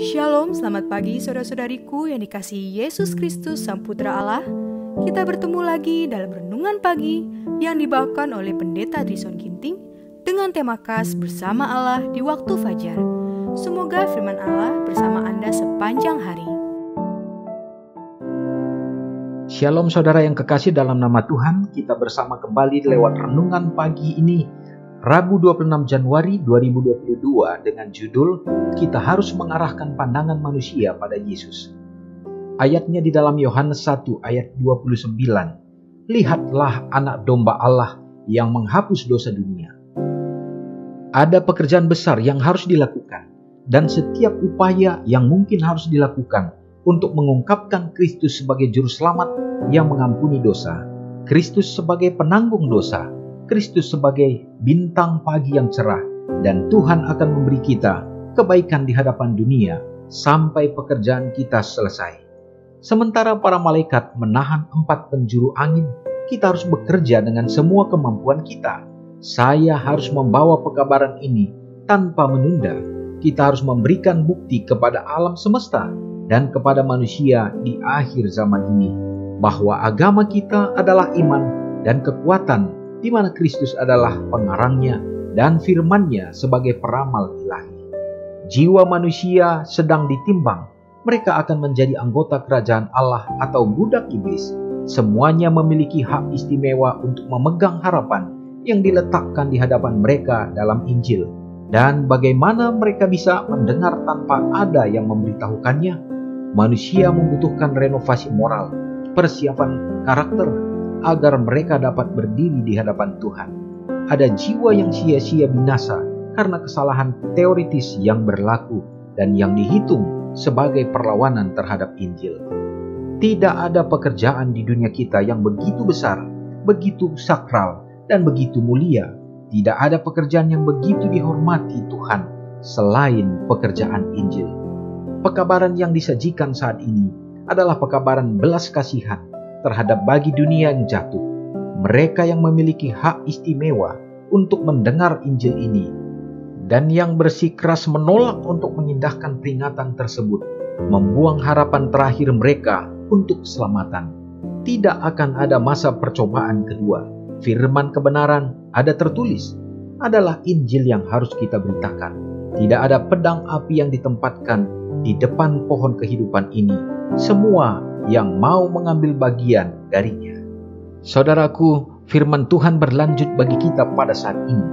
Shalom, selamat pagi saudara-saudariku yang dikasihi Yesus Kristus Sang Putra Allah. Kita bertemu lagi dalam Renungan Pagi yang dibawakan oleh Pendeta Trison Ginting dengan tema khas Bersama Allah di Waktu Fajar. Semoga firman Allah bersama Anda sepanjang hari. Shalom saudara yang kekasih dalam nama Tuhan, kita bersama kembali lewat Renungan Pagi ini Rabu 26 Januari 2022 dengan judul Kita Harus Mengarahkan Pandangan Manusia pada Yesus. Ayatnya di dalam Yohanes 1 ayat 29. Lihatlah anak domba Allah yang menghapus dosa dunia. Ada pekerjaan besar yang harus dilakukan dan setiap upaya yang mungkin harus dilakukan untuk mengungkapkan Kristus sebagai juru selamat yang mengampuni dosa, Kristus sebagai penanggung dosa, Kristus sebagai bintang pagi yang cerah, dan Tuhan akan memberi kita kebaikan di hadapan dunia sampai pekerjaan kita selesai. Sementara para malaikat menahan 4 penjuru angin, kita harus bekerja dengan semua kemampuan kita. Saya harus membawa pekabaran ini tanpa menunda. Kita harus memberikan bukti kepada alam semesta dan kepada manusia di akhir zaman ini bahwa agama kita adalah iman dan kekuatan, di mana Kristus adalah pengarangnya dan firman-Nya sebagai peramal ilahi. Jiwa manusia sedang ditimbang. Mereka akan menjadi anggota kerajaan Allah atau budak iblis. Semuanya memiliki hak istimewa untuk memegang harapan yang diletakkan di hadapan mereka dalam Injil. Dan bagaimana mereka bisa mendengar tanpa ada yang memberitahukannya? Manusia membutuhkan renovasi moral, persiapan karakter, agar mereka dapat berdiri di hadapan Tuhan. Ada jiwa yang sia-sia binasa karena kesalahan teoritis yang berlaku dan yang dihitung sebagai perlawanan terhadap Injil. Tidak ada pekerjaan di dunia kita yang begitu besar, begitu sakral, dan begitu mulia. Tidak ada pekerjaan yang begitu dihormati Tuhan selain pekerjaan Injil. Pekabaran yang disajikan saat ini adalah pekabaran belas kasihan terhadap bagi dunia yang jatuh. Mereka yang memiliki hak istimewa untuk mendengar Injil ini dan yang bersikeras menolak untuk mengindahkan peringatan tersebut, membuang harapan terakhir mereka untuk keselamatan. Tidak akan ada masa percobaan kedua. Firman kebenaran ada tertulis, adalah Injil yang harus kita beritakan. Tidak ada pedang api yang ditempatkan di depan pohon kehidupan ini. Semua yang mau mengambil bagian darinya. Saudaraku, firman Tuhan berlanjut bagi kita pada saat ini.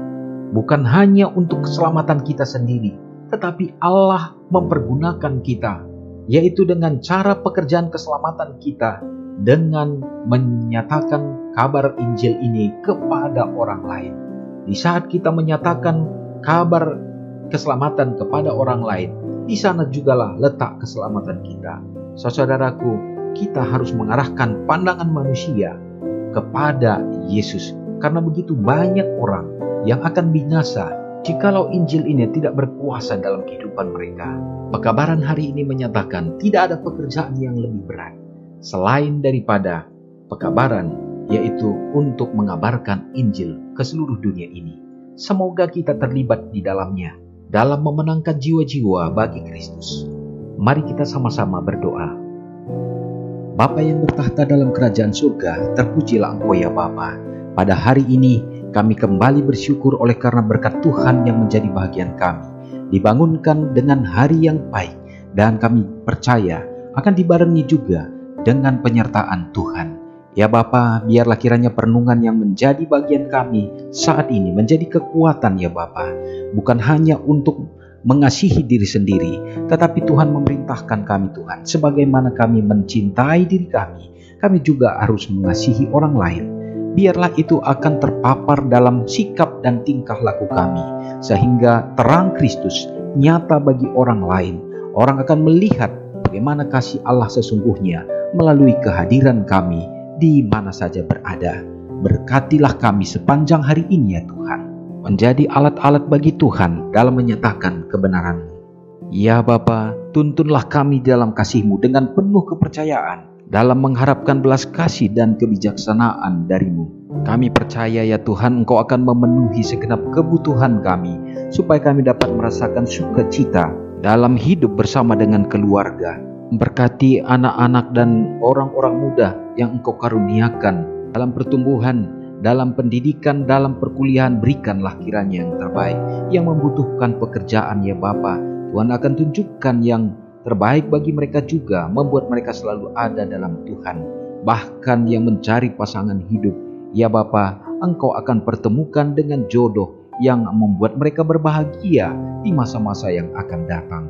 Bukan hanya untuk keselamatan kita sendiri, tetapi Allah mempergunakan kita, yaitu dengan cara pekerjaan keselamatan kita, dengan menyatakan kabar Injil ini kepada orang lain. Di saat kita menyatakan kabar keselamatan kepada orang lain, di sana jugalah letak keselamatan kita. Saudaraku, kita harus mengarahkan pandangan manusia kepada Yesus, karena begitu banyak orang yang akan binasa jikalau Injil ini tidak berkuasa dalam kehidupan mereka. Pekabaran hari ini menyatakan tidak ada pekerjaan yang lebih berat selain daripada pekabaran, yaitu untuk mengabarkan Injil ke seluruh dunia ini. Semoga kita terlibat di dalamnya dalam memenangkan jiwa-jiwa bagi Kristus. Mari kita sama-sama berdoa. Bapa yang bertahta dalam kerajaan surga, terpujilah Engkau ya Bapa. Pada hari ini kami kembali bersyukur oleh karena berkat Tuhan yang menjadi bahagian kami. Dibangunkan dengan hari yang baik, dan kami percaya akan dibarengi juga dengan penyertaan Tuhan. Ya Bapa, biarlah kiranya perenungan yang menjadi bagian kami saat ini menjadi kekuatan ya Bapa. Bukan hanya untuk mengasihi diri sendiri, tetapi Tuhan memerintahkan kami Tuhan, sebagaimana kami mencintai diri kami juga harus mengasihi orang lain. Biarlah itu akan terpapar dalam sikap dan tingkah laku kami, sehingga terang Kristus nyata bagi orang lain. Orang akan melihat bagaimana kasih Allah sesungguhnya melalui kehadiran kami di mana saja berada. Berkatilah kami sepanjang hari ini ya Tuhan, menjadi alat-alat bagi Tuhan dalam menyatakan kebenaran-Mu. Ya Bapa, tuntunlah kami dalam kasih-Mu dengan penuh kepercayaan, dalam mengharapkan belas kasih dan kebijaksanaan dari-Mu. Kami percaya ya Tuhan, Engkau akan memenuhi segenap kebutuhan kami, supaya kami dapat merasakan sukacita dalam hidup bersama dengan keluarga. Berkati anak-anak dan orang-orang muda yang Engkau karuniakan dalam pertumbuhan, dalam pendidikan, dalam perkuliahan. Berikanlah kiranya yang terbaik. Yang membutuhkan pekerjaan ya Bapa, Tuhan akan tunjukkan yang terbaik bagi mereka juga, membuat mereka selalu ada dalam Tuhan. Bahkan yang mencari pasangan hidup, ya Bapa, Engkau akan pertemukan dengan jodoh yang membuat mereka berbahagia di masa-masa yang akan datang.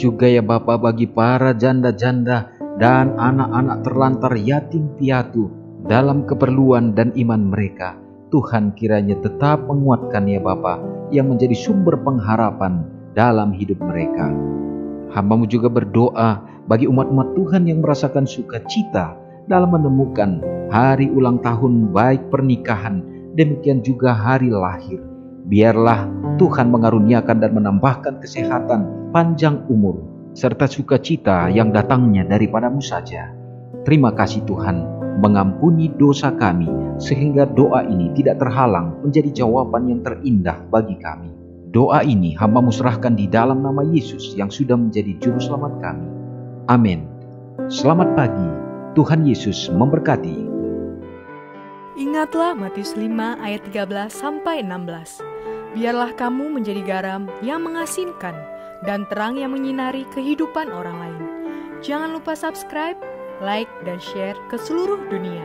Juga ya Bapa, bagi para janda-janda dan anak-anak terlantar yatim piatu dalam keperluan dan iman mereka, Tuhan kiranya tetap menguatkan ya Bapa, yang menjadi sumber pengharapan dalam hidup mereka. Hamba-Mu juga berdoa bagi umat-umat Tuhan yang merasakan sukacita dalam menemukan hari ulang tahun, baik pernikahan, demikian juga hari lahir. Biarlah Tuhan mengaruniakan dan menambahkan kesehatan, panjang umur, serta sukacita yang datangnya daripada-Mu saja. Terima kasih Tuhan, mengampuni dosa kami, sehingga doa ini tidak terhalang menjadi jawaban yang terindah bagi kami. Doa ini hamba-Mu serahkan di dalam nama Yesus yang sudah menjadi juru selamat kami. Amin. Selamat pagi, Tuhan Yesus memberkati. Ingatlah Matius 5 ayat 13-16. Biarlah kamu menjadi garam yang mengasinkan dan terang yang menyinari kehidupan orang lain. Jangan lupa subscribe, like, dan share ke seluruh dunia.